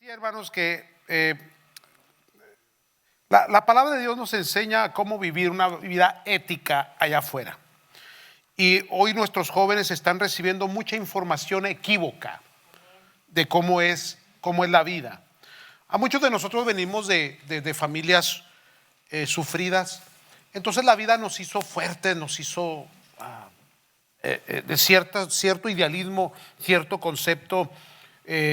Sí, hermanos, que la palabra de Dios nos enseña cómo vivir una vida ética allá afuera. Y hoy nuestros jóvenes están recibiendo mucha información equívoca de cómo es la vida. A muchos de nosotros venimos de familias sufridas. Entonces la vida nos hizo fuertes, nos hizo de cierto idealismo, cierto concepto,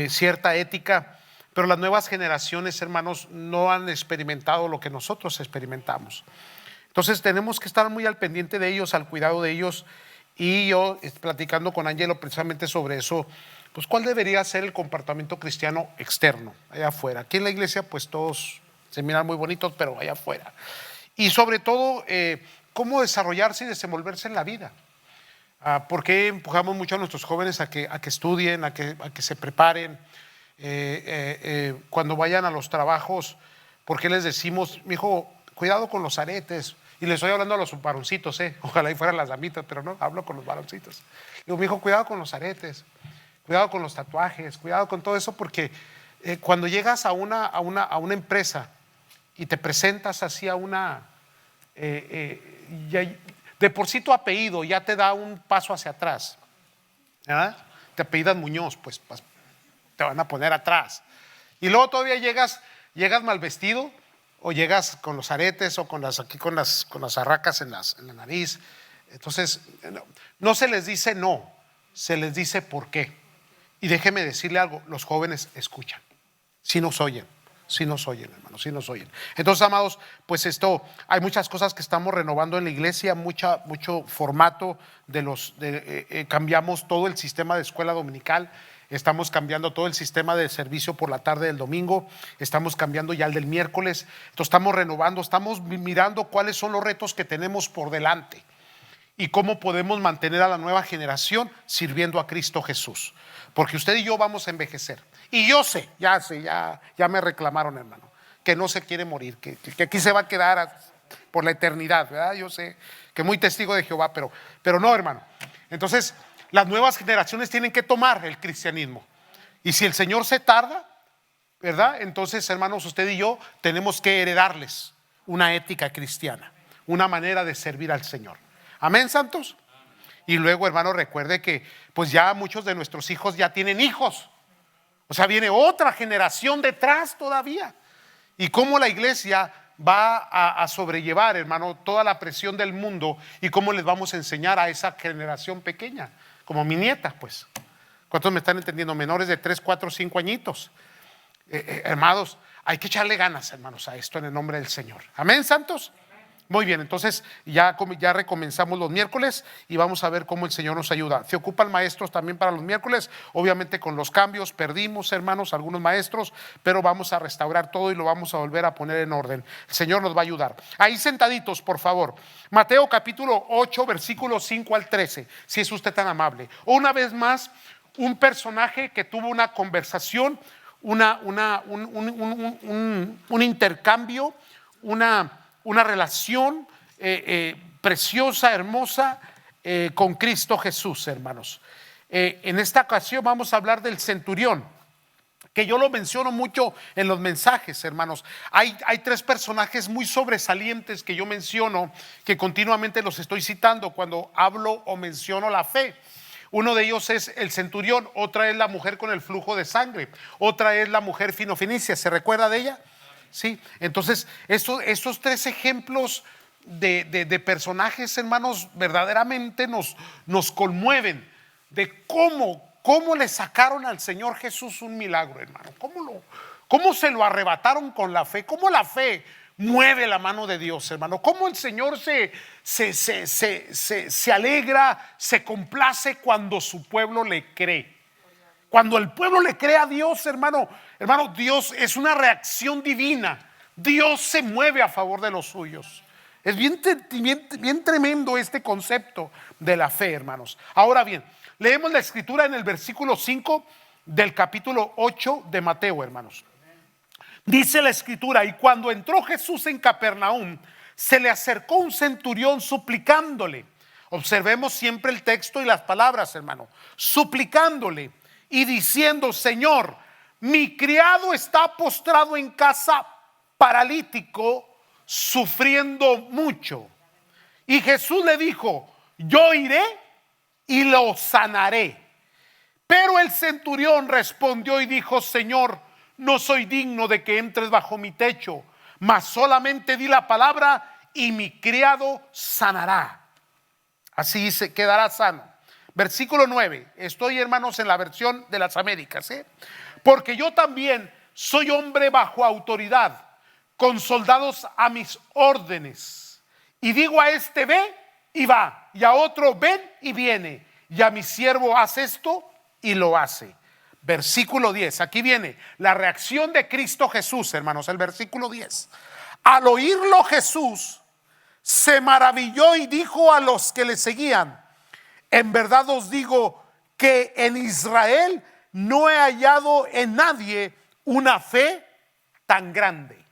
cierta ética. Pero las nuevas generaciones, hermanos, no han experimentado lo que nosotros experimentamos. Entonces tenemos que estar muy al pendiente de ellos, al cuidado de ellos. Y yo, platicando con Angelo precisamente sobre eso, pues cuál debería ser el comportamiento cristiano externo, allá afuera. Aquí en la iglesia pues todos se miran muy bonitos, pero allá afuera. Y sobre todo, cómo desarrollarse y desenvolverse en la vida. ¿Por qué empujamos mucho a nuestros jóvenes a que estudien, a que se preparen? Cuando vayan a los trabajos, ¿por qué les decimos, mijo, cuidado con los aretes? Y les estoy hablando a los varoncitos, ojalá y fueran las damitas, pero no, hablo con los varoncitos. Digo, mijo, cuidado con los aretes, cuidado con los tatuajes, cuidado con todo eso, porque cuando llegas a una empresa y te presentas así a una, de por sí tu apellido ya te da un paso hacia atrás, ¿verdad? Te apellidas Muñoz, pues te van a poner atrás. Y luego todavía llegas mal vestido, o llegas con los aretes o con las arracas en la nariz. Entonces no se les dice no, se les dice por qué. Y déjeme decirle algo, los jóvenes escuchan, si nos oyen, hermanos, si nos oyen. Entonces, amados, pues hay muchas cosas que estamos renovando en la iglesia, mucho formato cambiamos todo el sistema de escuela dominical. Estamos cambiando todo el sistema de servicio por la tarde del domingo. Estamos cambiando ya el del miércoles. Entonces estamos renovando, estamos mirando cuáles son los retos que tenemos por delante y cómo podemos mantener a la nueva generación sirviendo a Cristo Jesús. Porque usted y yo vamos a envejecer. Y yo sé, ya me reclamaron, hermano, que no se quiere morir, que aquí se va a quedar por la eternidad, ¿verdad? Yo sé que muy testigo de Jehová, pero no, hermano. Entonces las nuevas generaciones tienen que tomar el cristianismo. Y si el Señor se tarda, ¿verdad? Entonces, hermanos, usted y yo tenemos que heredarles una ética cristiana, una manera de servir al Señor. Amén, santos. Y luego, hermano, recuerde que pues ya muchos de nuestros hijos ya tienen hijos. O sea, viene otra generación detrás todavía. Y cómo la iglesia va a sobrellevar, hermano, toda la presión del mundo y cómo les vamos a enseñar a esa generación pequeña. Como mi nieta, pues. ¿Cuántos me están entendiendo? Menores de 3, 4, 5 añitos. Hermanos, hay que echarle ganas, hermanos, a esto en el nombre del Señor. Amén, santos. Muy bien, entonces ya recomenzamos los miércoles y vamos a ver cómo el Señor nos ayuda. Se ocupan maestros también para los miércoles. Obviamente con los cambios perdimos, hermanos, algunos maestros, pero vamos a restaurar todo y lo vamos a volver a poner en orden. El Señor nos va a ayudar. Ahí sentaditos, por favor. Mateo capítulo 8, versículos 5 al 13, si es usted tan amable. Una vez más, un personaje que tuvo una conversación, un intercambio, una relación preciosa, hermosa con Cristo Jesús, hermanos. En esta ocasión vamos a hablar del centurión, que yo lo menciono mucho en los mensajes, hermanos. Hay 3 personajes muy sobresalientes que yo menciono, que continuamente los estoy citando cuando hablo o menciono la fe. Uno de ellos es el centurión, otra es la mujer con el flujo de sangre, otra es la mujer finofenicia. ¿Se recuerda de ella? Sí, entonces estos 3 ejemplos de personajes, hermanos, verdaderamente nos conmueven de cómo le sacaron al Señor Jesús un milagro, hermano. Cómo se lo arrebataron con la fe, cómo la fe mueve la mano de Dios, hermano. Cómo el Señor se alegra, se complace cuando su pueblo le cree. Cuando el pueblo le cree a Dios, hermano, Dios es una reacción divina. Dios se mueve a favor de los suyos. Es bien tremendo este concepto de la fe, hermanos. Ahora bien, leemos la escritura en el versículo 5 del capítulo 8 de Mateo, hermanos. Dice la escritura: y cuando entró Jesús en Capernaum, se le acercó un centurión suplicándole. Observemos siempre el texto y las palabras, hermano. Suplicándole y diciendo: Señor, mi criado está postrado en casa, paralítico, sufriendo mucho. Y Jesús le dijo, yo iré y lo sanaré. Pero el centurión respondió y dijo, Señor, no soy digno de que entres bajo mi techo, mas solamente di la palabra y mi criado sanará. Así se quedará sano. Versículo 9. Estoy, hermanos, en la versión de las Américas, porque yo también soy hombre bajo autoridad, con soldados a mis órdenes. Y digo a este, ve y va, y a otro, ven y viene, y a mi siervo, haz esto y lo hace. Versículo 10, aquí viene la reacción de Cristo Jesús, hermanos, el versículo 10. Al oírlo Jesús se maravilló y dijo a los que le seguían, en verdad os digo que en Israel no he hallado en nadie una fe tan grande.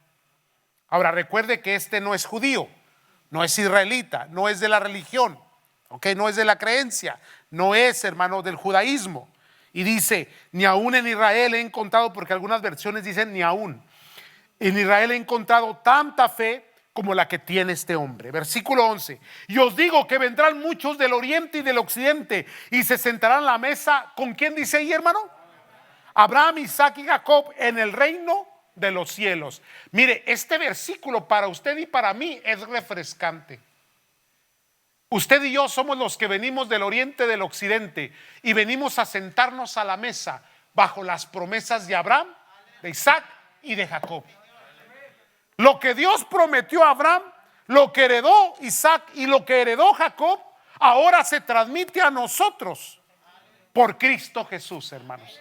Ahora recuerde que este no es judío, no es israelita, no es de la religión, no es de la creencia, no es, hermano, del judaísmo. Y dice, ni aún en Israel he encontrado, porque algunas versiones dicen ni aún, en Israel he encontrado tanta fe como la que tiene este hombre. Versículo 11. Y os digo que vendrán muchos del oriente y del occidente y se sentarán a la mesa. ¿Con quién dice ahí, hermano? Abraham, Isaac y Jacob en el reino de los cielos. Mire, este versículo para usted y para mí es refrescante. Usted y yo somos los que venimos del oriente, del occidente, y venimos a sentarnos a la mesa bajo las promesas de Abraham, de Isaac y de Jacob. Lo que Dios prometió a Abraham, lo que heredó Isaac y lo que heredó Jacob, ahora se transmite a nosotros por Cristo Jesús, hermanos.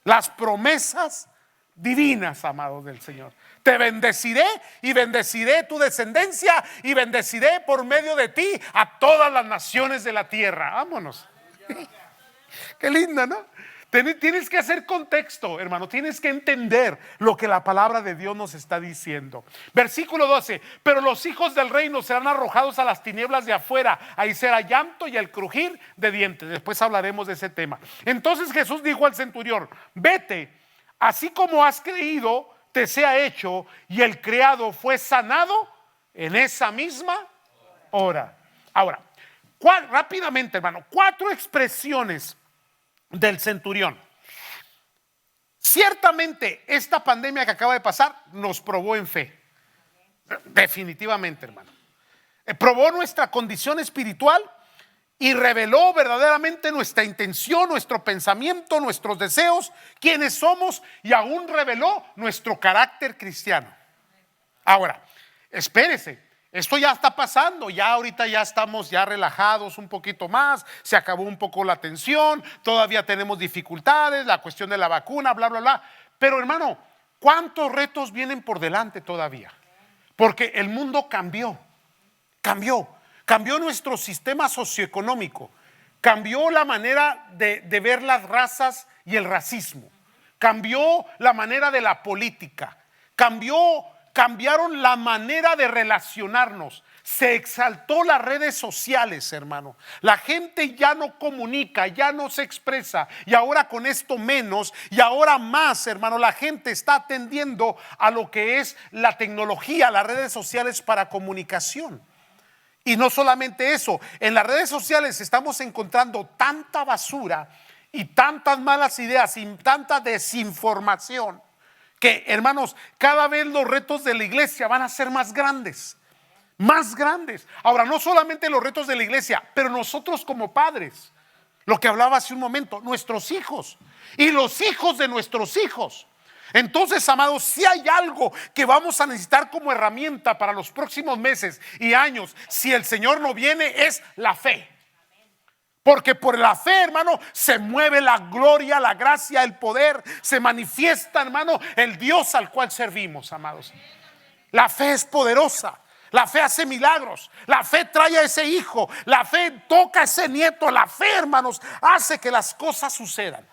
Las promesas divinas, amados del Señor. Te bendeciré y bendeciré tu descendencia y bendeciré por medio de ti a todas las naciones de la tierra. Vámonos. Qué lindo, ¿no? Tienes que hacer contexto, hermano. Tienes que entender lo que la palabra de Dios nos está diciendo. Versículo 12. Pero los hijos del reino serán arrojados a las tinieblas de afuera. Ahí será llanto y el crujir de dientes. Después hablaremos de ese tema. Entonces Jesús dijo al centurión, vete, así como has creído, te sea hecho. Y el criado fue sanado en esa misma hora. Ahora, rápidamente, hermano, 4 expresiones del centurión. Ciertamente esta pandemia que acaba de pasar nos probó en fe. Definitivamente, hermano. Probó nuestra condición espiritual y reveló verdaderamente nuestra intención, nuestro pensamiento, nuestros deseos, quiénes somos, y aún reveló nuestro carácter cristiano. Ahora, espérese. Esto ya está pasando, ya ahorita ya estamos ya relajados un poquito más, se acabó un poco la tensión, todavía tenemos dificultades, la cuestión de la vacuna, bla, bla, bla. Pero hermano, ¿cuántos retos vienen por delante todavía? Porque el mundo cambió nuestro sistema socioeconómico, cambió la manera de ver las razas y el racismo, cambió la manera de la política, cambiaron la manera de relacionarnos. Se exaltó las redes sociales, hermano. La gente ya no comunica, ya no se expresa, y ahora con esto menos, y ahora más, hermano, la gente está atendiendo a lo que es la tecnología, las redes sociales para comunicación. Y no solamente eso, en las redes sociales estamos encontrando tanta basura y tantas malas ideas y tanta desinformación que, hermanos, cada vez los retos de la iglesia van a ser más grandes. Ahora, no solamente los retos de la iglesia, pero nosotros como padres, lo que hablaba hace un momento, nuestros hijos y los hijos de nuestros hijos. Entonces, amados, si hay algo que vamos a necesitar como herramienta para los próximos meses y años, si el Señor no viene, es la fe. Porque por la fe, hermano, se mueve la gloria, la gracia, el poder, se manifiesta, hermano, el Dios al cual servimos, amados. La fe es poderosa, la fe hace milagros, la fe trae a ese hijo, la fe toca a ese nieto, la fe, hermanos, hace que las cosas sucedan.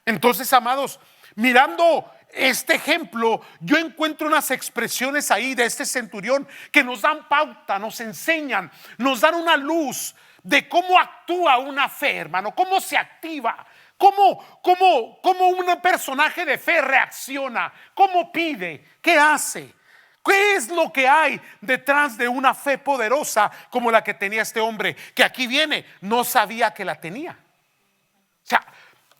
Entonces, amados, mirando este ejemplo, yo encuentro unas expresiones ahí de este centurión que nos dan pauta, nos enseñan, nos dan una luz de cómo actúa una fe, hermano, cómo se activa, cómo un personaje de fe reacciona, cómo pide, qué hace. ¿Qué es lo que hay detrás de una fe poderosa como la que tenía este hombre? Que aquí viene, no sabía que la tenía. O sea,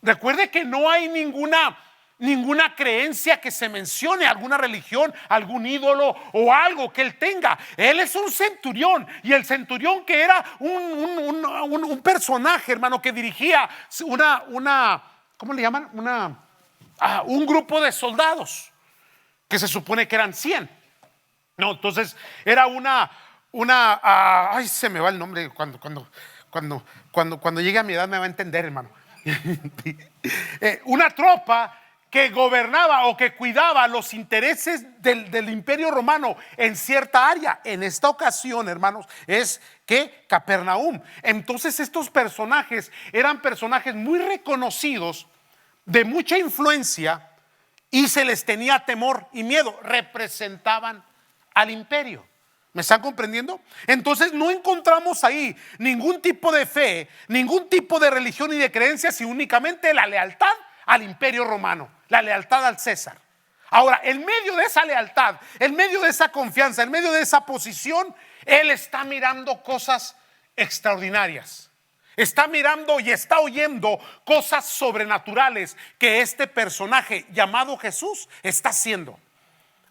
recuerde que no hay ninguna creencia que se mencione, alguna religión, algún ídolo o algo que él tenga. Él es un centurión, y el centurión que era un personaje, hermano, que dirigía ¿cómo le llaman? Un grupo de soldados que se supone que eran 100. No, entonces era ay, se me va el nombre, cuando llegue a mi edad me va a entender, hermano. Una tropa que gobernaba o que cuidaba los intereses del Imperio Romano en cierta área. En esta ocasión, hermanos, es que Capernaum. Entonces estos personajes eran personajes muy reconocidos, de mucha influencia, y se les tenía temor y miedo. Representaban al imperio. ¿Me están comprendiendo? Entonces no encontramos ahí ningún tipo de fe, ningún tipo de religión y de creencia, sino únicamente la lealtad al imperio romano, la lealtad al César. Ahora, en medio de esa lealtad, en medio de esa confianza, en medio de esa posición, él está mirando cosas extraordinarias. Está mirando y está oyendo cosas sobrenaturales que este personaje llamado Jesús está haciendo.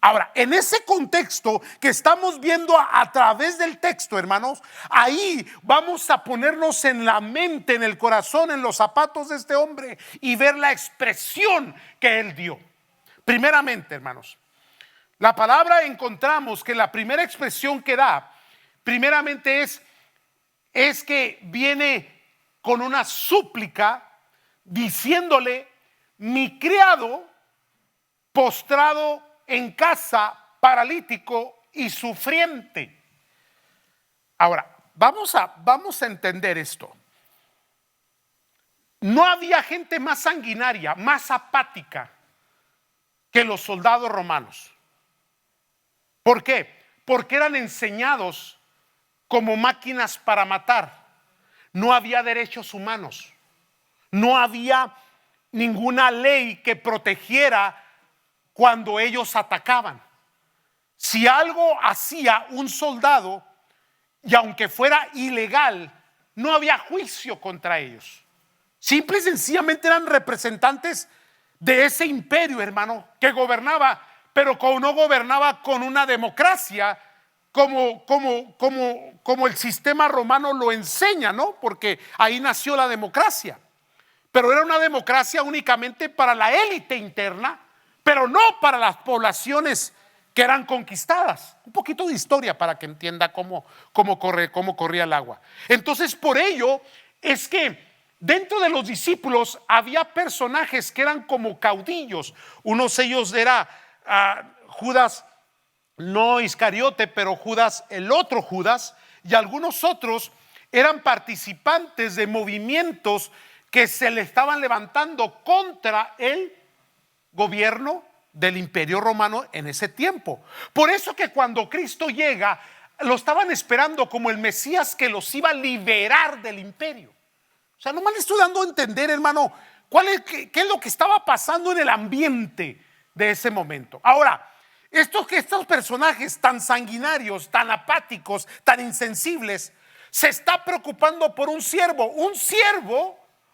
Ahora, en ese contexto que estamos viendo a través del texto, hermanos, ahí vamos a ponernos en la mente, en el corazón, en los zapatos de este hombre y ver la expresión que él dio. Primeramente, hermanos, la palabra, encontramos que la primera expresión que da, primeramente es que viene con una súplica diciéndole: mi criado postrado en casa, paralítico y sufriente. Ahora, vamos a entender esto. No había gente más sanguinaria, más apática que los soldados romanos. ¿Por qué? Porque eran enseñados como máquinas para matar. No había derechos humanos. No había ninguna ley que protegiera cuando ellos atacaban. Si algo hacía un soldado, y aunque fuera ilegal, no había juicio contra ellos. Simple y sencillamente eran representantes de ese imperio, hermano, que gobernaba, pero no gobernaba con una democracia como el sistema romano lo enseña, ¿no? Porque ahí nació la democracia. Pero era una democracia únicamente para la élite interna, pero no para las poblaciones que eran conquistadas. Un poquito de historia para que entienda cómo corría el agua. Entonces, por ello es que dentro de los discípulos había personajes que eran como caudillos. Unos de ellos era Judas, no Iscariote, pero Judas, el otro Judas, y algunos otros eran participantes de movimientos que se le estaban levantando contra el gobierno del Imperio Romano en ese tiempo. Por eso que cuando Cristo llega, lo estaban esperando como el Mesías que los iba a liberar del imperio. O sea, nomás le estoy dando a entender, hermano, qué es lo que estaba pasando en el ambiente de ese momento. Ahora, estos personajes tan sanguinarios, tan apáticos, tan insensibles, se está preocupando por un siervo.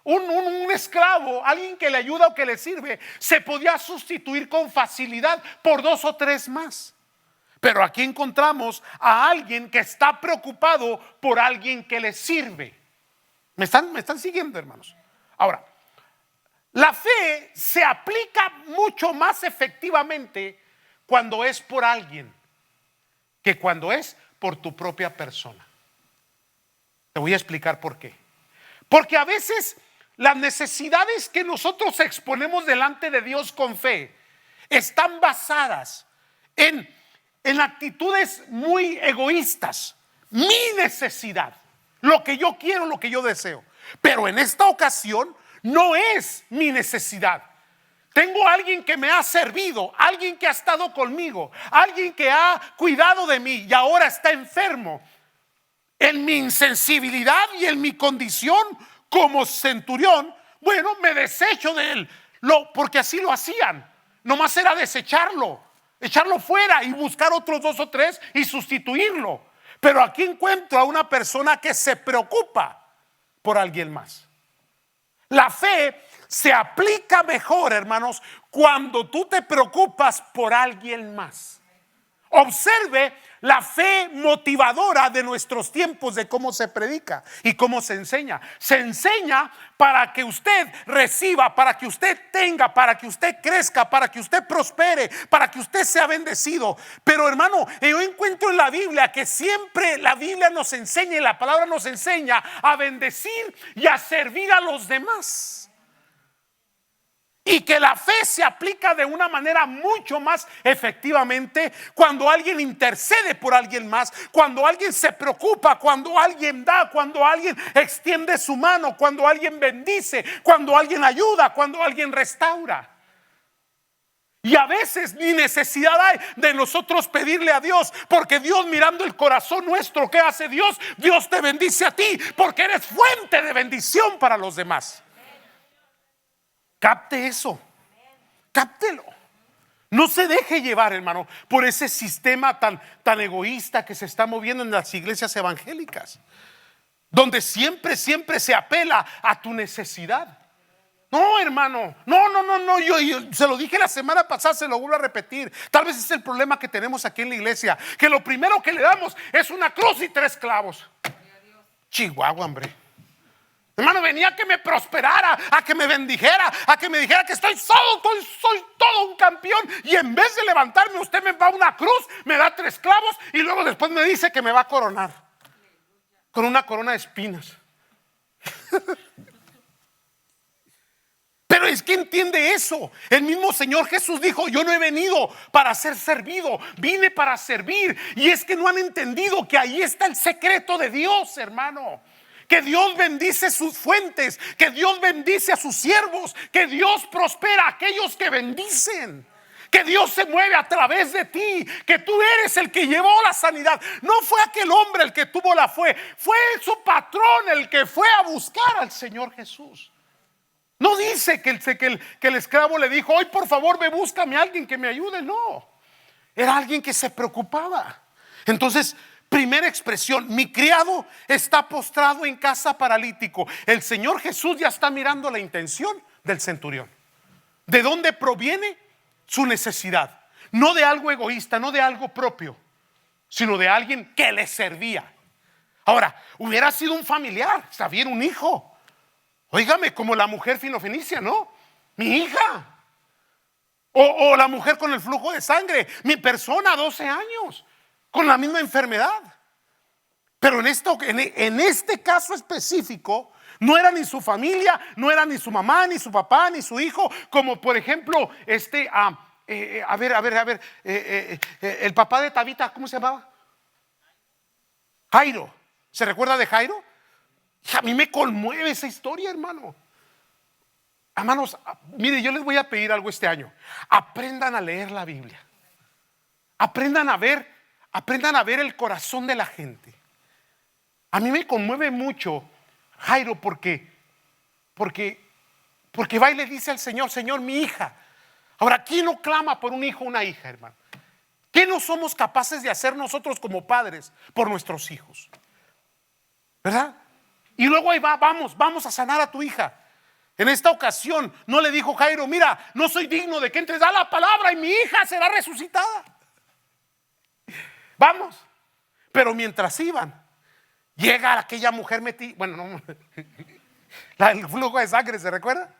Un esclavo, alguien que le ayuda o que le sirve, se podía sustituir con facilidad por 2 o 3 más. Pero aquí encontramos a alguien que está preocupado por alguien que le sirve. ¿Me están siguiendo, hermanos? Ahora, la fe se aplica mucho más efectivamente cuando es por alguien que cuando es por tu propia persona. Te voy a explicar por qué. Porque a veces las necesidades que nosotros exponemos delante de Dios con fe están basadas en actitudes muy egoístas. Mi necesidad, lo que yo quiero, lo que yo deseo. Pero en esta ocasión no es mi necesidad. Tengo a alguien que me ha servido, alguien que ha estado conmigo, alguien que ha cuidado de mí y ahora está enfermo. en mi insensibilidad y en mi condición como centurión, bueno, me desecho de él, porque así lo hacían. Nomás era desecharlo, echarlo fuera y buscar otros 2 o 3 y sustituirlo. Pero aquí encuentro a una persona que se preocupa por alguien más. La fe se aplica mejor, hermanos, cuando tú te preocupas por alguien más. Observe la fe motivadora de nuestros tiempos, de cómo se predica y cómo se enseña. Se enseña para que usted reciba, para que usted tenga, para que usted crezca, para que usted prospere, para que usted sea bendecido. Pero hermano, yo encuentro en la Biblia que siempre la Biblia nos enseña y la palabra nos enseña a bendecir y a servir a los demás. Y que la fe se aplica de una manera mucho más efectivamente cuando alguien intercede por alguien más, cuando alguien se preocupa, cuando alguien da, cuando alguien extiende su mano, cuando alguien bendice, cuando alguien ayuda, cuando alguien restaura. Y a veces ni necesidad hay de nosotros pedirle a Dios, porque Dios, mirando el corazón nuestro, ¿qué hace Dios? Dios te bendice a ti porque eres fuente de bendición para los demás. Capte eso, cáptelo. No se deje llevar, hermano, por ese sistema tan egoísta que se está moviendo en las iglesias evangélicas, donde siempre se apela a tu necesidad. No, hermano, no. Yo se lo dije la semana pasada, se lo vuelvo a repetir. Tal vez es el problema que tenemos aquí en la iglesia, que lo primero que le damos es una cruz y 3 clavos. Chihuahua, hombre. Hermano, venía a que me prosperara, a que me bendijera, a que me dijera que soy todo un campeón. Y en vez de levantarme, usted me da una cruz, me da 3 clavos y luego después me dice que me va a coronar con una corona de espinas. Pero es que entiende eso. El mismo Señor Jesús dijo: yo no he venido para ser servido, vine para servir. Y es que no han entendido que ahí está el secreto de Dios, hermano. Que Dios bendice sus fuentes, que Dios bendice a sus siervos, que Dios prospera a aquellos que bendicen, que Dios se mueve a través de ti, que tú eres el que llevó la sanidad. No fue aquel hombre el que tuvo la fe, fue su patrón el que fue a buscar al Señor Jesús. No dice que el esclavo le dijo: hoy por favor búscame a alguien que me ayude. No, era alguien que se preocupaba. Entonces, primera expresión: mi criado está postrado en casa paralítico. El Señor Jesús ya está mirando la intención del centurión. ¿De dónde proviene su necesidad? No de algo egoísta, no de algo propio, sino de alguien que le servía. Ahora, hubiera sido un familiar, está bien, un hijo. Óigame, como la mujer finofenicia, ¿no? Mi hija. O la mujer con el flujo de sangre, mi persona, 12 años. Con la misma enfermedad. Pero en este caso específico, no era ni su familia, no era ni su mamá, ni su papá, ni su hijo. Como por ejemplo, el papá de Tabita, ¿cómo se llamaba? Jairo. ¿Se recuerda de Jairo? A mí me conmueve esa historia, hermano. Hermanos, mire, yo les voy a pedir algo este año. Aprendan a leer la Biblia. Aprendan a ver el corazón de la gente. A mí me conmueve mucho Jairo porque va y le dice al Señor: Señor, mi hija. Ahora, ¿quién no clama por un hijo o una hija, hermano? ¿Qué no somos capaces de hacer nosotros como padres por nuestros hijos? ¿Verdad? Y luego ahí vamos a sanar a tu hija. En esta ocasión no le dijo Jairo: mira, no soy digno de que entres, da la palabra y mi hija será resucitada. Vamos. Pero mientras iban, llega aquella mujer la del flujo de sangre, ¿se recuerda?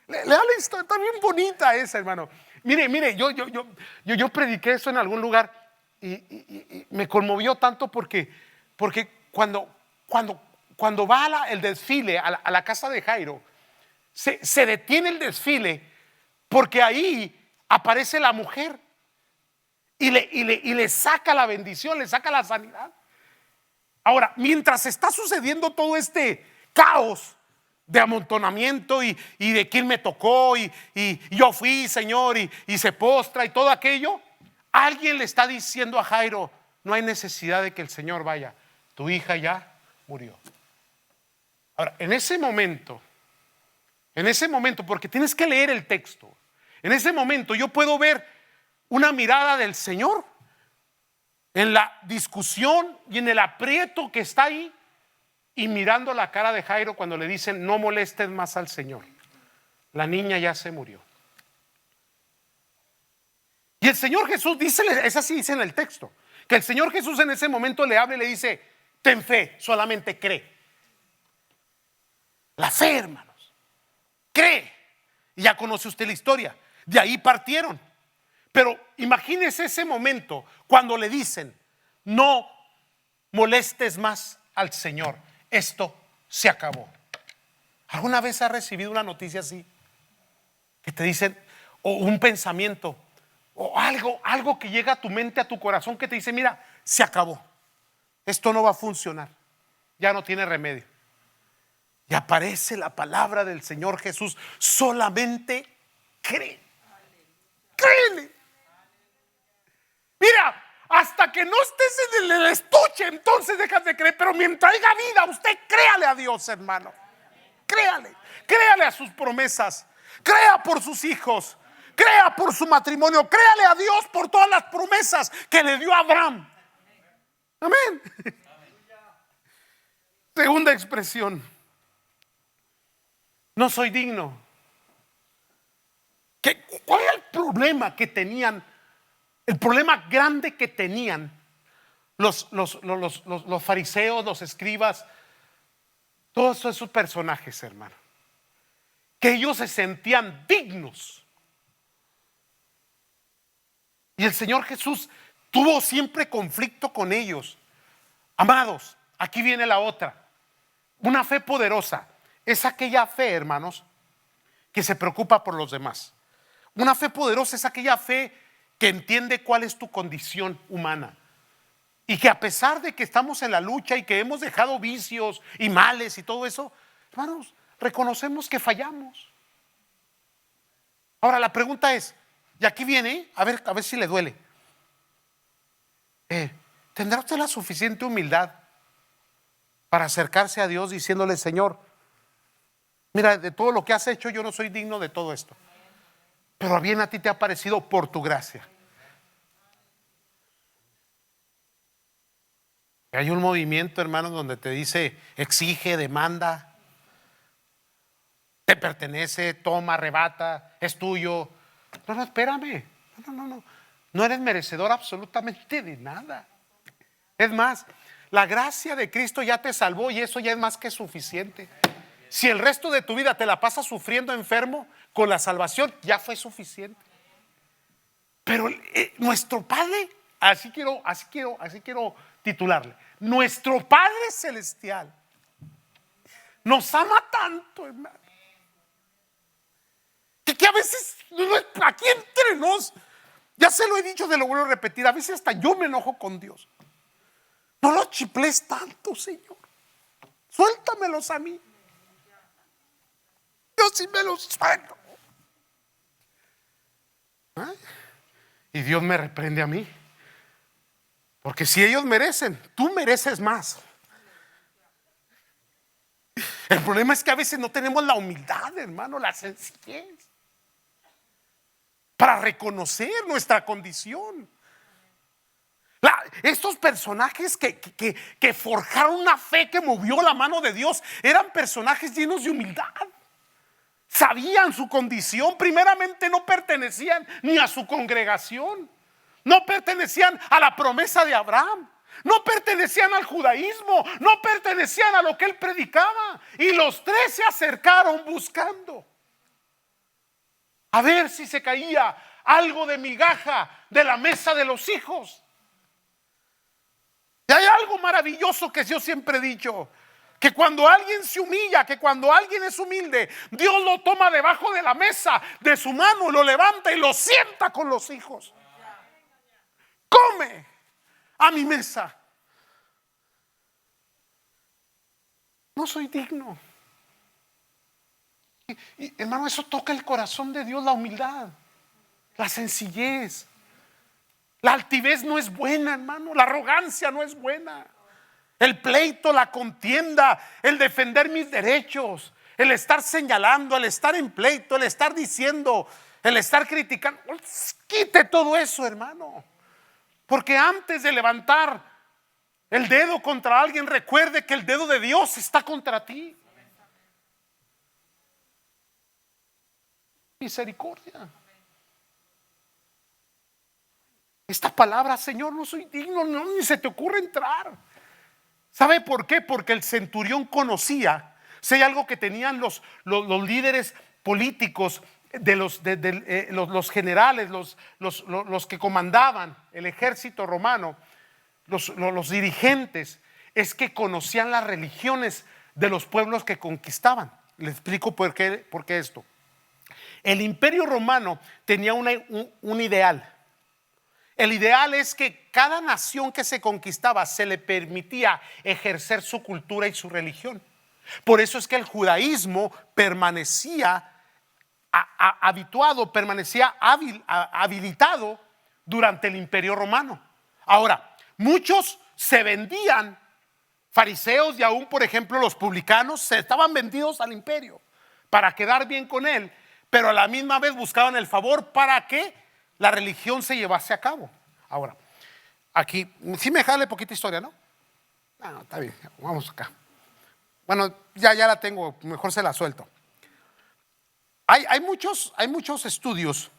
Lea la historia, está bien bonita esa, hermano. Mire, yo prediqué eso en algún lugar y me conmovió tanto porque cuando va el desfile a la casa de Jairo, se detiene el desfile porque ahí aparece la mujer. Y le saca la bendición, le saca la sanidad. Ahora, mientras está sucediendo todo este caos de amontonamiento y de quién me tocó y yo fui, Señor, y se postra y todo aquello, alguien le está diciendo a Jairo: no hay necesidad de que el Señor vaya, tu hija ya murió. Ahora, en ese momento, porque tienes que leer el texto, en ese momento yo puedo ver una mirada del Señor en la discusión y en el aprieto que está ahí, y mirando la cara de Jairo cuando le dicen: no molestes más al Señor, la niña ya se murió. Y el Señor Jesús dice, es así dice en el texto, que el Señor Jesús en ese momento le habla y le dice: ten fe, solamente cree. La fe, hermanos, cree. Y ya conoce usted la historia. De ahí partieron. Pero imagínese ese momento cuando le dicen: no molestes más al Señor, esto se acabó. ¿Alguna vez has recibido una noticia así? Que te dicen, o un pensamiento, o algo que llega a tu mente, a tu corazón, que te dice: mira, se acabó, esto no va a funcionar, ya no tiene remedio. Y aparece la palabra del Señor Jesús: solamente cree. Créele. Mira, hasta que no estés en el estuche, entonces dejas de creer. Pero mientras haya vida, usted créale a Dios, hermano. Créale a sus promesas. Crea por sus hijos. Crea por su matrimonio. Créale a Dios por todas las promesas que le dio a Abraham. Amén. Segunda expresión: no soy digno. ¿Cuál era el problema que tenían? El problema grande que tenían los fariseos, los escribas, todos esos personajes, hermano, que ellos se sentían dignos. Y el Señor Jesús tuvo siempre conflicto con ellos. Amados, aquí viene la otra. Una fe poderosa es aquella fe, hermanos, que se preocupa por los demás. Una fe poderosa es aquella fe que entiende cuál es tu condición humana, y que a pesar de que estamos en la lucha y que hemos dejado vicios y males y todo eso, hermanos, reconocemos que fallamos. Ahora la pregunta es, y aquí viene, a ver si le duele, ¿tendrá usted la suficiente humildad para acercarse a Dios diciéndole: Señor, mira, de todo lo que has hecho yo no soy digno de todo esto, pero bien a ti te ha parecido por tu gracia? Hay un movimiento, hermanos, donde te dice: exige, demanda, te pertenece, toma, arrebata, es tuyo. No, espérame. No eres merecedor absolutamente de nada. Es más, la gracia de Cristo ya te salvó, y eso ya es más que suficiente. Si el resto de tu vida te la pasas sufriendo enfermo, con la salvación ya fue suficiente. Pero nuestro Padre, así quiero titularle: nuestro Padre Celestial nos ama tanto, hermano, que a veces, aquí entre nos, ya se lo he dicho, lo vuelvo a repetir, a veces hasta yo me enojo con Dios. No los chiples tanto, Señor, suéltamelos a mí. Yo sí me los suelto. Y Dios me reprende a mí, porque si ellos merecen, tú mereces más. El problema es que a veces no tenemos la humildad, hermano, la sencillez para reconocer nuestra condición. Estos personajes que forjaron una fe que movió la mano de Dios eran personajes llenos de humildad. Sabían su condición. Primeramente, no pertenecían ni a su congregación, no pertenecían a la promesa de Abraham, no pertenecían al judaísmo, no pertenecían a lo que él predicaba. Y los tres se acercaron buscando a ver si se caía algo de migaja de la mesa de los hijos. Y hay algo maravilloso que yo siempre he dicho: que cuando alguien se humilla, que cuando alguien es humilde, Dios lo toma debajo de la mesa de su mano, lo levanta y lo sienta con los hijos. Come a mi mesa. No soy digno. Y, hermano, eso toca el corazón de Dios, la humildad, la sencillez. La altivez no es buena, hermano. La arrogancia no es buena. El pleito, la contienda, el defender mis derechos, el estar señalando, el estar en pleito, el estar diciendo, el estar criticando. Quite todo eso, hermano. Porque antes de levantar el dedo contra alguien, recuerde que el dedo de Dios está contra ti. Misericordia. Esta palabra, Señor, no soy digno, no, ni se te ocurre entrar. ¿Sabe por qué? Porque el centurión conocía, si hay algo que tenían los líderes políticos, los generales, los que comandaban el ejército romano, los dirigentes, es que conocían las religiones de los pueblos que conquistaban. Les explico por qué esto. El Imperio Romano tenía un ideal. El ideal es que cada nación que se conquistaba se le permitía ejercer su cultura y su religión. Por eso es que el judaísmo permanecía habituado, permanecía habilitado durante el Imperio Romano. Ahora, muchos se vendían, fariseos y aún, por ejemplo, los publicanos, se estaban vendidos al imperio para quedar bien con él, pero a la misma vez buscaban el favor para que la religión se llevase a cabo. Ahora, aquí, sí me jale poquita historia, ¿no? No, está bien, vamos acá. Bueno, ya la tengo, mejor se la suelto. Hay muchos estudios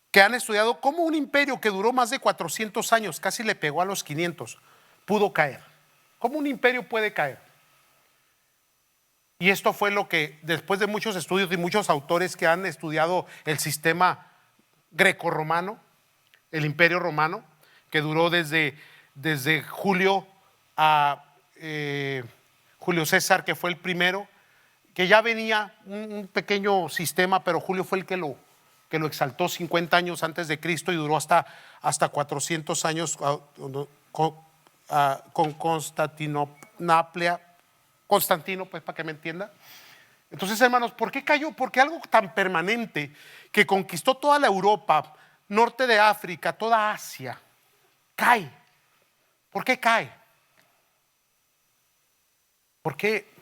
que han estudiado cómo un imperio que duró más de 400 años, casi le pegó a los 500, pudo caer. ¿Cómo un imperio puede caer? Y esto fue lo que, después de muchos estudios y muchos autores que han estudiado el sistema grecorromano, el imperio romano, que duró desde Julio a Julio César, que fue el primero, que ya venía un pequeño sistema, pero Julio fue el que lo exaltó 50 años antes de Cristo y duró hasta 400 años con Constantino, pues para que me entienda. Entonces, hermanos, ¿por qué cayó? Porque algo tan permanente que conquistó toda la Europa, norte de África, toda Asia, cae. ¿Por qué cae? ¿Por qué?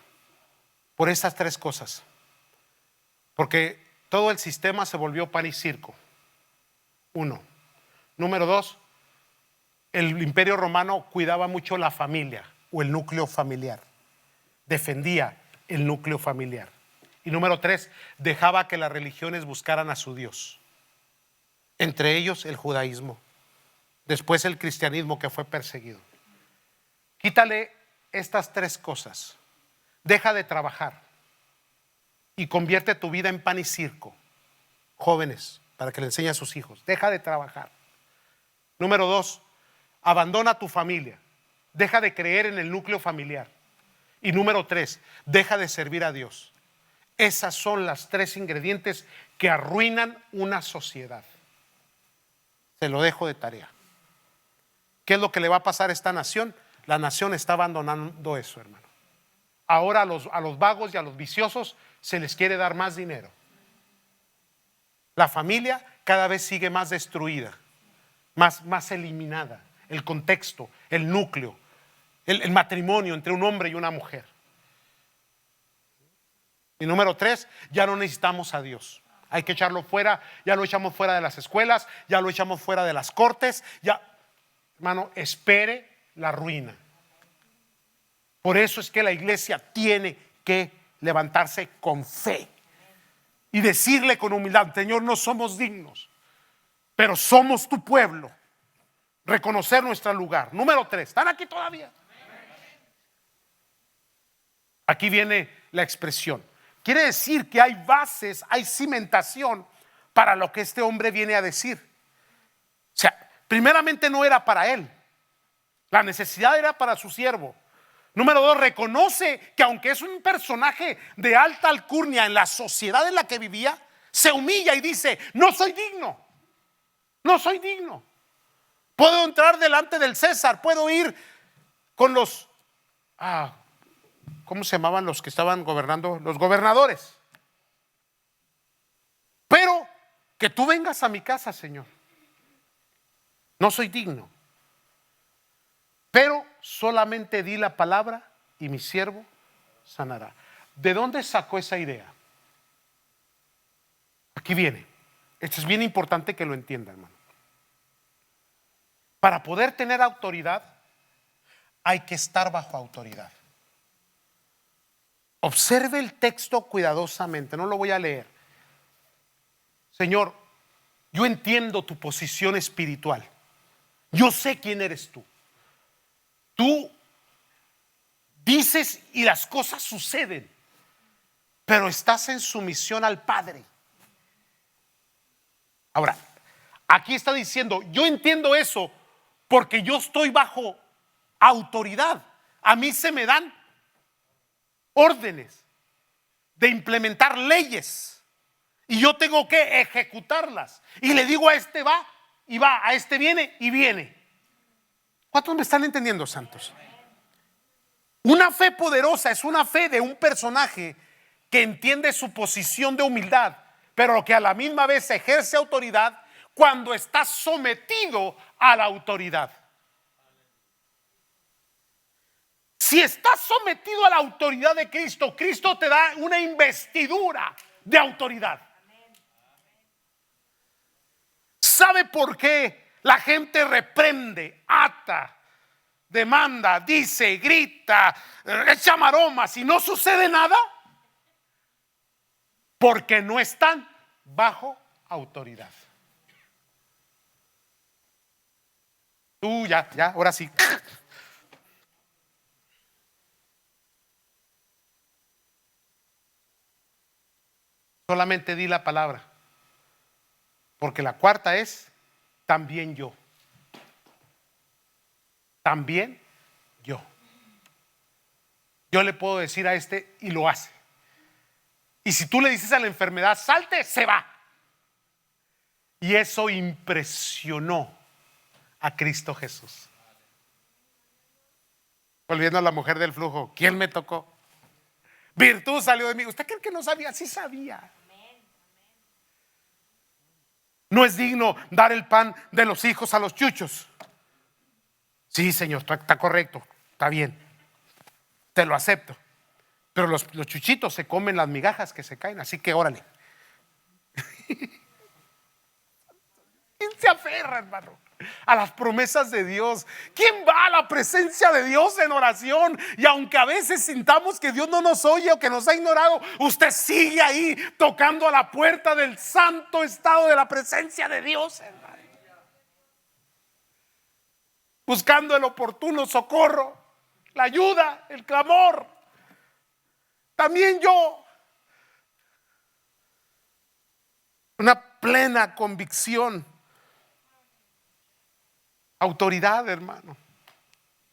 Por estas tres cosas. Porque todo el sistema se volvió pan y circo. Uno. Número dos, el Imperio Romano cuidaba mucho la familia o el núcleo familiar. Defendía el núcleo familiar. Y número tres, dejaba que las religiones buscaran a su Dios. Entre ellos el judaísmo. Después el cristianismo, que fue perseguido. Quítale estas tres cosas. Deja de trabajar y convierte tu vida en pan y circo. Jóvenes, para que le enseñe a sus hijos. Deja de trabajar. Número dos, abandona tu familia. Deja de creer en el núcleo familiar. Y número tres, deja de servir a Dios. Esas son las tres ingredientes que arruinan una sociedad. Se lo dejo de tarea. ¿Qué es lo que le va a pasar a esta nación? La nación está abandonando eso, hermano. Ahora a los vagos y a los viciosos se les quiere dar más dinero. La familia cada vez sigue más destruida, más eliminada. El contexto, el núcleo, el matrimonio entre un hombre y una mujer. Y número tres, ya no necesitamos a Dios. Hay que echarlo fuera, ya lo echamos fuera de las escuelas, ya lo echamos fuera de las cortes, ya, hermano, espere la ruina. Por eso es que la iglesia tiene que levantarse con fe y decirle con humildad: Señor, no somos dignos, pero somos tu pueblo. Reconocer nuestro lugar. Número tres, ¿están aquí todavía? Aquí viene la expresión. Quiere decir que hay bases, hay cimentación para lo que este hombre viene a decir. O sea, primeramente no era para él. La necesidad era para su siervo. Número dos, reconoce que aunque es un personaje de alta alcurnia en la sociedad en la que vivía, se humilla y dice: no soy digno, no soy digno. Puedo entrar delante del César, puedo ir con los, ¿cómo se llamaban los que estaban gobernando? Los gobernadores. Pero que tú vengas a mi casa, Señor. No soy digno. Pero solamente di la palabra y mi siervo sanará. ¿De dónde sacó esa idea? Aquí viene. Esto es bien importante que lo entienda, hermano. Para poder tener autoridad, hay que estar bajo autoridad. Observe el texto cuidadosamente, no lo voy a leer. Señor, yo entiendo tu posición espiritual. Yo sé quién eres tú. Tú dices y las cosas suceden, pero estás en sumisión al Padre. Ahora, aquí está diciendo, yo entiendo eso porque yo estoy bajo autoridad. A mí se me dan órdenes de implementar leyes y yo tengo que ejecutarlas. Y le digo a este va y va, a este viene y viene. ¿Cuántos me están entendiendo, santos? Una fe poderosa es una fe de un personaje que entiende su posición de humildad, pero que a la misma vez ejerce autoridad cuando está sometido a la autoridad. Si estás sometido a la autoridad de Cristo, Cristo te da una investidura de autoridad. ¿Sabe por qué la gente reprende, ata, demanda, dice, grita, echa maromas y no sucede nada? Porque no están bajo autoridad. Ya, ahora sí. Solamente di la palabra. Porque la cuarta es también yo. También yo. Yo le puedo decir a este y lo hace. Y si tú le dices a la enfermedad, salte, se va. Y eso impresionó a Cristo Jesús. Volviendo a la mujer del flujo, ¿quién me tocó? Virtud salió de mí. ¿Usted cree que no sabía? Sí sabía. No es digno dar el pan de los hijos a los chuchos. Sí, Señor, está correcto, está bien, te lo acepto. Pero los chuchitos se comen las migajas que se caen, así que órale. ¿Quién se aferra, hermano, a las promesas de Dios? ¿Quién va a la presencia de Dios en oración? Y aunque a veces sintamos que Dios no nos oye o que nos ha ignorado, usted sigue ahí tocando a la puerta del santo estado de la presencia de Dios, hermano, buscando el oportuno socorro, la ayuda, el clamor. También yo, una plena convicción. Autoridad, hermano.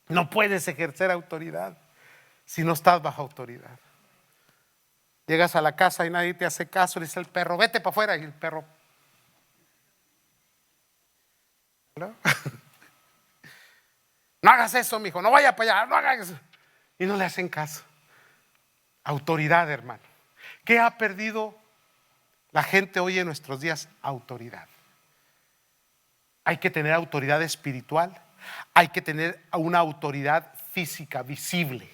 No puedes ejercer autoridad si no estás bajo autoridad. Llegas a la casa y nadie te hace caso, le dice el perro, vete para afuera, y el perro, ¿no? No hagas eso, mijo, no vaya para allá, no hagas eso. Y no le hacen caso. Autoridad, hermano. ¿Qué ha perdido la gente hoy en nuestros días? Autoridad. Hay que tener autoridad espiritual, hay que tener una autoridad física, visible.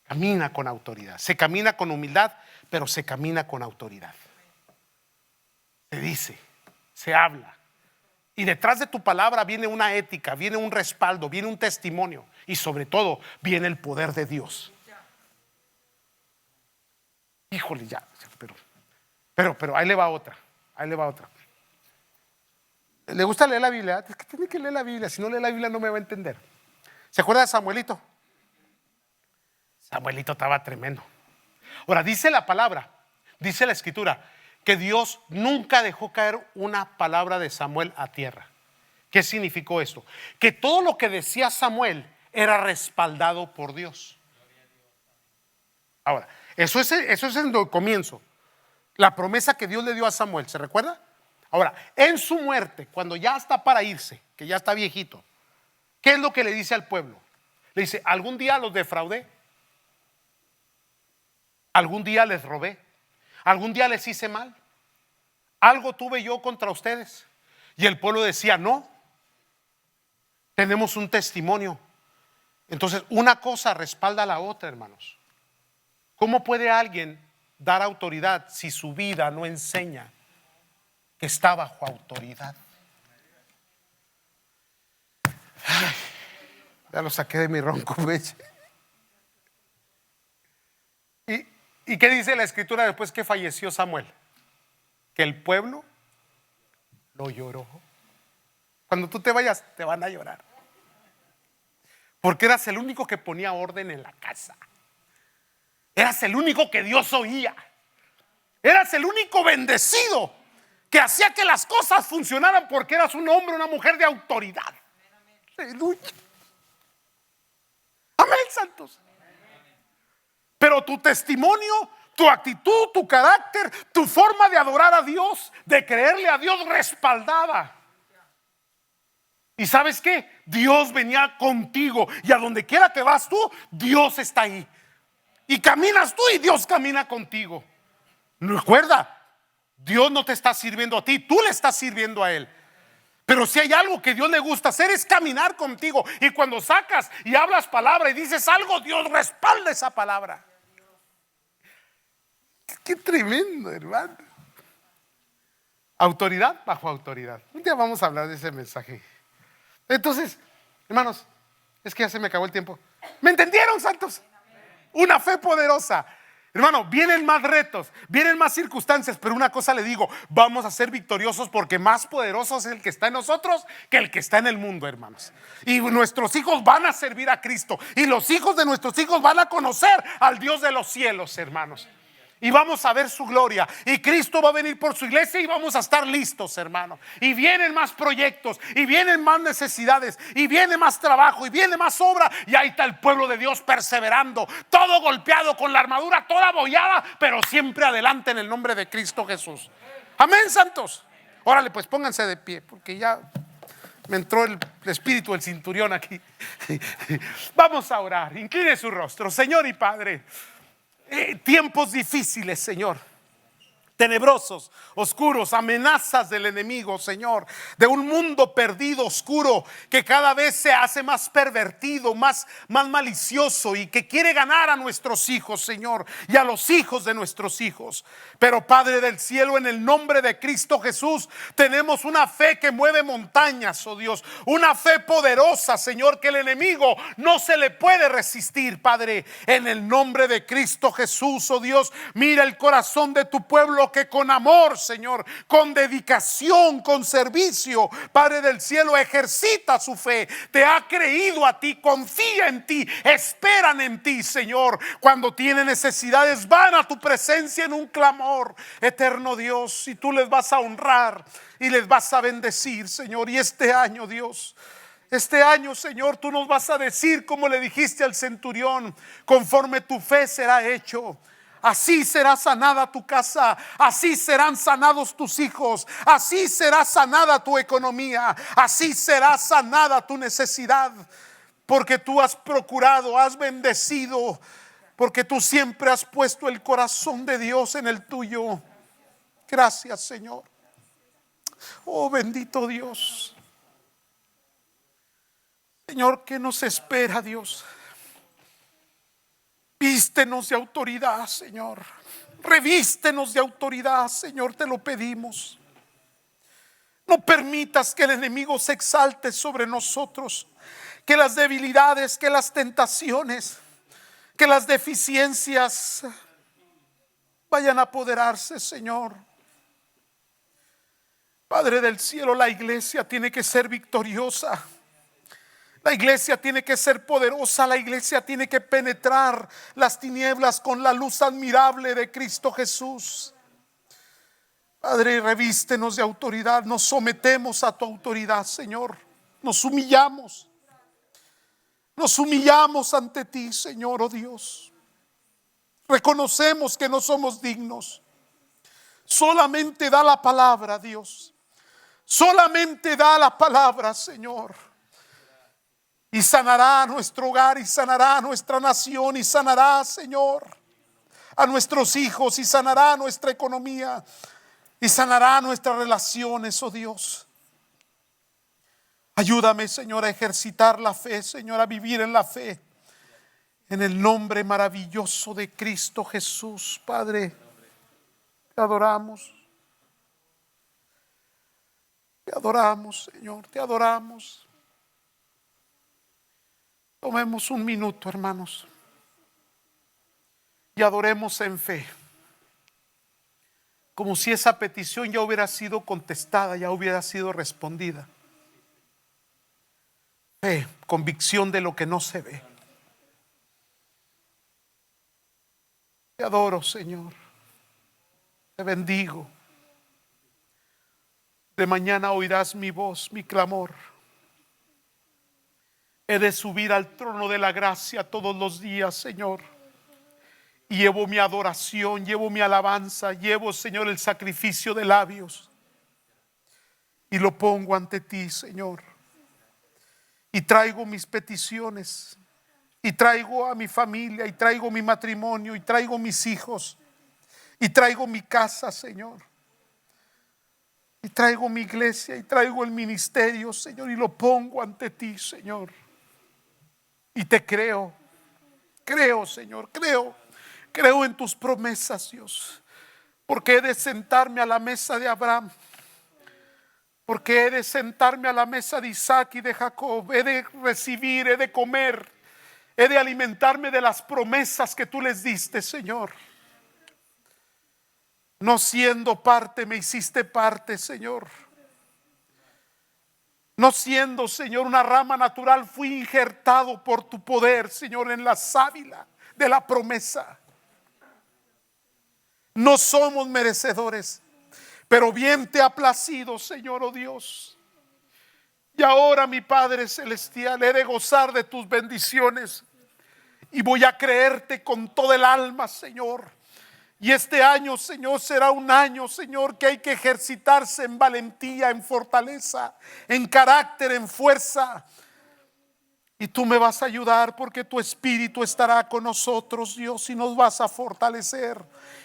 Camina con autoridad. Se camina con humildad, pero se camina con autoridad. Se dice, se habla. Y detrás de tu palabra viene una ética, viene un respaldo, viene un testimonio y sobre todo viene el poder de Dios. Híjole, pero ahí le va otra, ¿Le gusta leer la Biblia? Es que tiene que leer la Biblia, si no lee la Biblia no me va a entender. ¿Se acuerda de Samuelito? Samuelito estaba tremendo. Ahora, dice la palabra, dice la escritura, que Dios nunca dejó caer una palabra de Samuel a tierra. ¿Qué significó esto? Que todo lo que decía Samuel era respaldado por Dios. Ahora, eso es en el comienzo. La promesa que Dios le dio a Samuel, ¿se recuerda? Ahora, en su muerte, cuando ya está para irse, que ya está viejito, ¿qué es lo que le dice al pueblo? Le dice, algún día los defraudé, algún día les robé, algún día les hice mal, algo tuve yo contra ustedes. Y el pueblo decía, no, tenemos un testimonio Entonces, una cosa respalda a la otra, hermanos. ¿Cómo puede alguien dar autoridad si su vida no enseña que está bajo autoridad? Ay, ya lo saqué de mi ronco pecho. ¿Y qué dice la escritura después que falleció Samuel? Que el pueblo lo lloró. Cuando tú te vayas, te van a llorar. Porque eras el único que ponía orden en la casa. Eras el único que Dios oía. Eras el único bendecido que hacía que las cosas funcionaran porque eras un hombre, una mujer de autoridad. Aleluya. Amén, santos. Pero tu testimonio, tu actitud, tu carácter, tu forma de adorar a Dios, de creerle a Dios, respaldaba. ¿Y sabes qué? Dios venía contigo, y a donde quiera que vas tú, Dios está ahí. Y caminas tú y Dios camina contigo. Recuerda, Dios no te está sirviendo a ti, tú le estás sirviendo a Él. Pero si hay algo que Dios le gusta hacer es caminar contigo. Y cuando sacas y hablas palabra y dices algo, Dios respalda esa palabra. Qué tremendo, hermano. Autoridad bajo autoridad. Un día vamos a hablar de ese mensaje. Entonces, hermanos, es que ya se me acabó el tiempo. ¿Me entendieron, santos? Una fe poderosa. Hermano, vienen más retos, vienen más circunstancias, pero una cosa le digo, vamos a ser victoriosos porque más poderoso es el que está en nosotros que el que está en el mundo, hermanos. Y nuestros hijos van a servir a Cristo y los hijos de nuestros hijos van a conocer al Dios de los cielos, hermanos. Y vamos a ver su gloria. Y Cristo va a venir por su iglesia y vamos a estar listos, hermano. Y vienen más proyectos, y vienen más necesidades, y viene más trabajo, y viene más obra. Y ahí está el pueblo de Dios perseverando, todo golpeado con la armadura, toda abollada, pero siempre adelante en el nombre de Cristo Jesús. Amén, santos. Órale, pues pónganse de pie, porque ya me entró el espíritu del centurión aquí. Vamos a orar. Incline su rostro, Señor y Padre. Tiempos difíciles, Señor, tenebrosos, oscuros, amenazas del enemigo, Señor, de un mundo perdido, oscuro, que cada vez se hace más pervertido, más malicioso, y que quiere ganar a nuestros hijos, Señor, y a los hijos de nuestros hijos. Pero Padre del cielo, en el nombre de Cristo Jesús, tenemos una fe que mueve montañas, oh Dios, una fe poderosa, Señor, que el enemigo no se le puede resistir, Padre. En el nombre de Cristo Jesús, oh Dios, mira el corazón de tu pueblo que con amor, Señor, con dedicación, con servicio, Padre del cielo, ejercita su fe, te ha creído a ti, confía en ti, esperan en ti, Señor. Cuando tienen necesidades van a tu presencia en un clamor, eterno Dios, y tú les vas a honrar y les vas a bendecir, Señor. Y este año, Dios, este año, Señor, tú nos vas a decir, como le dijiste al centurión, conforme tu fe será hecho. Así será sanada tu casa, así serán sanados tus hijos, así será sanada tu economía, así será sanada tu necesidad, porque tú has procurado, has bendecido, porque tú siempre has puesto el corazón de Dios en el tuyo. Gracias, Señor. Oh, bendito Dios. Señor, ¿qué nos espera, Dios? Vístenos de autoridad, Señor. Revístenos de autoridad, Señor, te lo pedimos. No permitas que el enemigo se exalte sobre nosotros, que las debilidades, que las tentaciones, que las deficiencias vayan a apoderarse, Señor. Padre del cielo, la iglesia tiene que ser victoriosa. La iglesia tiene que ser poderosa, la iglesia tiene que penetrar las tinieblas con la luz admirable de Cristo Jesús. Padre, revístenos de autoridad, nos sometemos a tu autoridad, Señor. Nos humillamos ante ti, Señor, oh Dios. Reconocemos que no somos dignos. Solamente da la palabra, Dios. Solamente da la palabra, Señor. Y sanará nuestro hogar, y sanará nuestra nación, y sanará, Señor, a nuestros hijos, y sanará nuestra economía, y sanará nuestras relaciones, oh Dios. Ayúdame, Señor, a ejercitar la fe, Señor, a vivir en la fe. En el nombre maravilloso de Cristo Jesús, Padre, te adoramos. Te adoramos, Señor, te adoramos. Tomemos un minuto, hermanos, y adoremos en fe, como si esa petición ya hubiera sido contestada, ya hubiera sido respondida. Fe, convicción de lo que no se ve. Te adoro, Señor. Te bendigo. De mañana oirás mi voz, mi clamor. He de subir al trono de la gracia todos los días, Señor. Y llevo mi adoración, llevo mi alabanza, llevo, Señor, el sacrificio de labios. Y lo pongo ante ti, Señor. Y traigo mis peticiones. Y traigo a mi familia, y traigo mi matrimonio, y traigo mis hijos. Y traigo mi casa, Señor. Y traigo mi iglesia, y traigo el ministerio, Señor. Y lo pongo ante ti, Señor. Y te creo. Creo, Señor, creo. Creo en tus promesas, Dios. Porque he de sentarme a la mesa de Abraham. Porque he de sentarme a la mesa de Isaac y de Jacob. He de recibir, he de comer. He de alimentarme de las promesas que tú les diste, Señor. No siendo parte, me hiciste parte, Señor. No siendo, Señor, una rama natural, fui injertado por tu poder, Señor, en la sábila de la promesa. No somos merecedores, pero bien te ha placido, Señor, oh Dios. Y ahora, mi Padre Celestial, he de gozar de tus bendiciones y voy a creerte con todo el alma, Señor. Y este año, Señor, será un año, Señor, que hay que ejercitarse en valentía, en fortaleza, en carácter, en fuerza. Y tú me vas a ayudar porque tu Espíritu estará con nosotros, Dios, y nos vas a fortalecer.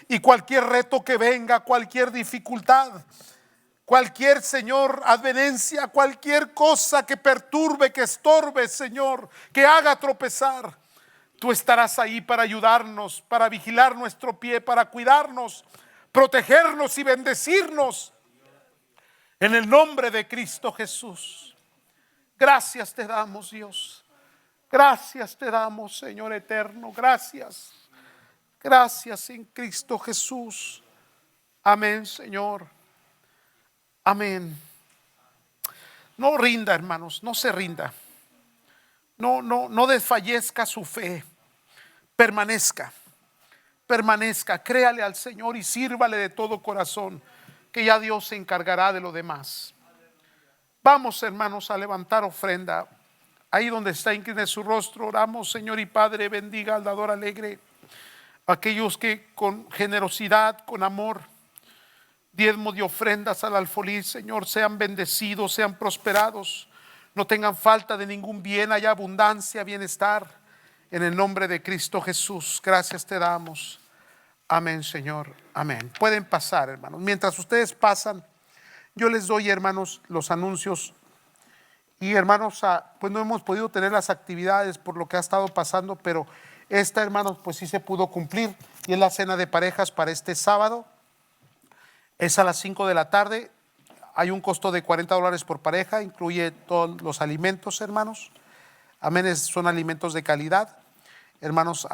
Y cualquier reto que venga, cualquier dificultad, cualquier, Señor, advenencia, cualquier cosa que perturbe, que estorbe, Señor, que haga tropezar, tú estarás ahí para ayudarnos, para vigilar nuestro pie, para cuidarnos, protegernos y bendecirnos. En el nombre de Cristo Jesús. Gracias te damos, Dios. Gracias te damos, Señor eterno. Gracias. Gracias en Cristo Jesús. Amén, Señor. Amén. No rinda, hermanos, no se rinda. No desfallezca su fe. Permanezca, créale al Señor y sírvale de todo corazón, que ya Dios se encargará de lo demás. Vamos, hermanos, a levantar ofrenda. Ahí donde está, incline su rostro, oramos. Señor y Padre, bendiga al dador alegre, aquellos que con generosidad, con amor, diezmos de ofrendas al alfolí, Señor, sean bendecidos, sean prosperados, no tengan falta de ningún bien, haya abundancia, bienestar, en el nombre de Cristo Jesús. Gracias te damos. Amén, Señor. Amén. Pueden pasar, hermanos. Mientras ustedes pasan, yo les doy, hermanos, los anuncios. Y hermanos, pues no hemos podido tener las actividades por lo que ha estado pasando, pero esta, hermanos, pues sí se pudo cumplir. Y es la cena de parejas para este sábado. Es a las 5 de la tarde. Hay un costo de $40 por pareja, incluye todos los alimentos, hermanos. Amén, son alimentos de calidad. Hermanos,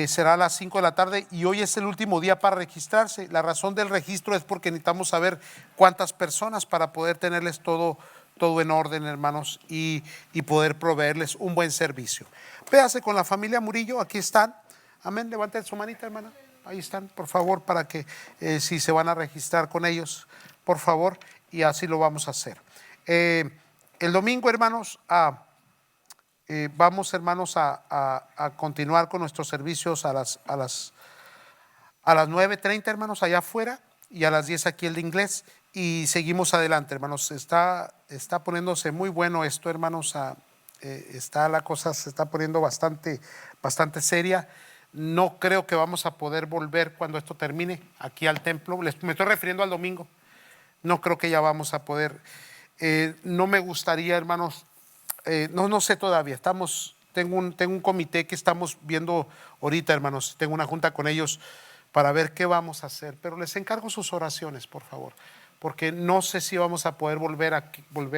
será a las 5 de la tarde y hoy es el último día para registrarse. La razón del registro es porque necesitamos saber cuántas personas para poder tenerles todo en orden, hermanos, y poder proveerles un buen servicio. Véase con la familia Murillo, aquí están. Amén, levanten su manita, hermana. Ahí están, por favor, para que si se van a registrar con ellos, por favor, y así lo vamos a hacer. El domingo, hermanos, vamos, hermanos, a continuar con nuestros servicios a las 9:30, hermanos, allá afuera, y a las 10 aquí el de inglés, y seguimos adelante, hermanos. Está poniéndose muy bueno esto, hermanos. La cosa se está poniendo bastante seria. No creo que vamos a poder volver cuando esto termine aquí al templo. Me estoy refiriendo al domingo. No creo que ya vamos a poder. No me gustaría, hermanos, no sé todavía. Tengo un comité que estamos viendo ahorita, hermanos. Tengo una junta con ellos para ver qué vamos a hacer. Pero les encargo sus oraciones, por favor, porque no sé si vamos a poder volver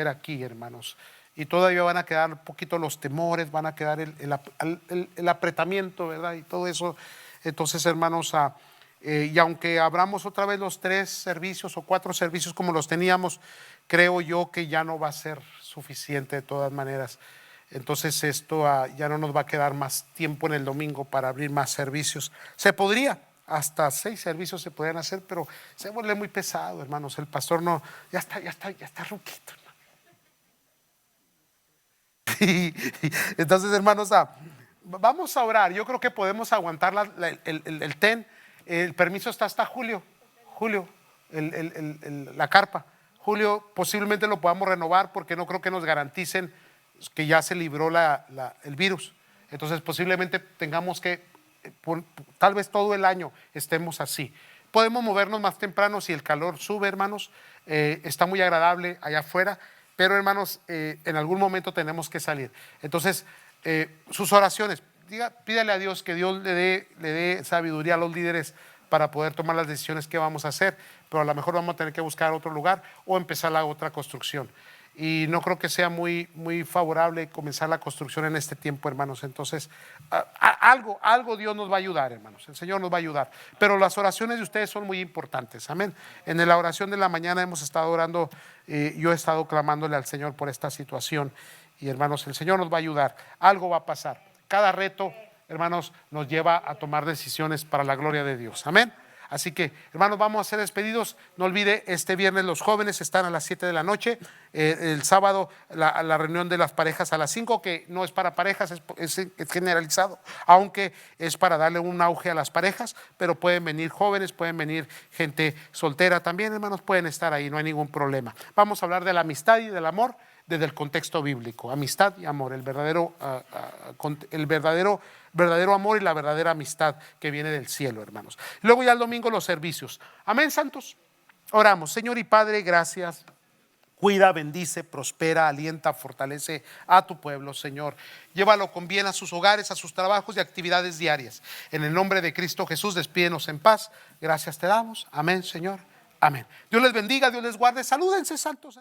aquí, hermanos. Y todavía van a quedar un poquito los temores, van a quedar el apretamiento, ¿verdad? Y todo eso. Entonces, hermanos, y aunque abramos otra vez los 3 servicios o 4 servicios como los teníamos, creo yo que ya no va a ser suficiente de todas maneras. Entonces esto ya no nos va a quedar más tiempo en el domingo para abrir más servicios. Se podría, hasta 6 servicios se podrían hacer, pero se vuelve muy pesado, hermanos. El pastor no, ya está ruquito. Entonces, hermanos, vamos a orar. Yo creo que podemos aguantar el TEN. El permiso está hasta julio, la carpa. Julio posiblemente lo podamos renovar porque no creo que nos garanticen que ya se libró el virus. Entonces posiblemente tengamos que, tal vez todo el año estemos así. Podemos movernos más temprano si el calor sube, hermanos. Está muy agradable allá afuera, pero hermanos, en algún momento tenemos que salir. Entonces, sus oraciones, pídale a Dios que Dios le dé sabiduría a los líderes para poder tomar las decisiones que vamos a hacer, pero a lo mejor vamos a tener que buscar otro lugar o empezar la otra construcción. Y no creo que sea muy favorable comenzar la construcción en este tiempo, hermanos. Entonces, algo Dios nos va a ayudar, hermanos. El Señor nos va a ayudar. Pero las oraciones de ustedes son muy importantes. Amén. En la oración de la mañana hemos estado orando, yo he estado clamándole al Señor por esta situación. Y hermanos, el Señor nos va a ayudar. Algo va a pasar. Cada reto, hermanos, nos lleva a tomar decisiones para la gloria de Dios. Amén. Así que, hermanos, vamos a ser despedidos. No olvide, este viernes los jóvenes están a las 7 de la noche. El sábado la reunión de las parejas a las 5, que no es para parejas, es generalizado, aunque es para darle un auge a las parejas, pero pueden venir jóvenes, pueden venir gente soltera también, hermanos, pueden estar ahí, no hay ningún problema. Vamos a hablar de la amistad y del amor desde el contexto bíblico. Amistad y amor, el verdadero amor y la verdadera amistad que viene del cielo, hermanos. Luego ya el domingo los servicios. Amén, santos. Oramos. Señor y Padre, gracias. Cuida, bendice, prospera, alienta, fortalece a tu pueblo, Señor. Llévalo con bien a sus hogares, a sus trabajos y actividades diarias. En el nombre de Cristo Jesús, despídenos en paz. Gracias te damos. Amén, Señor. Amén. Dios les bendiga, Dios les guarde. Salúdense, santos.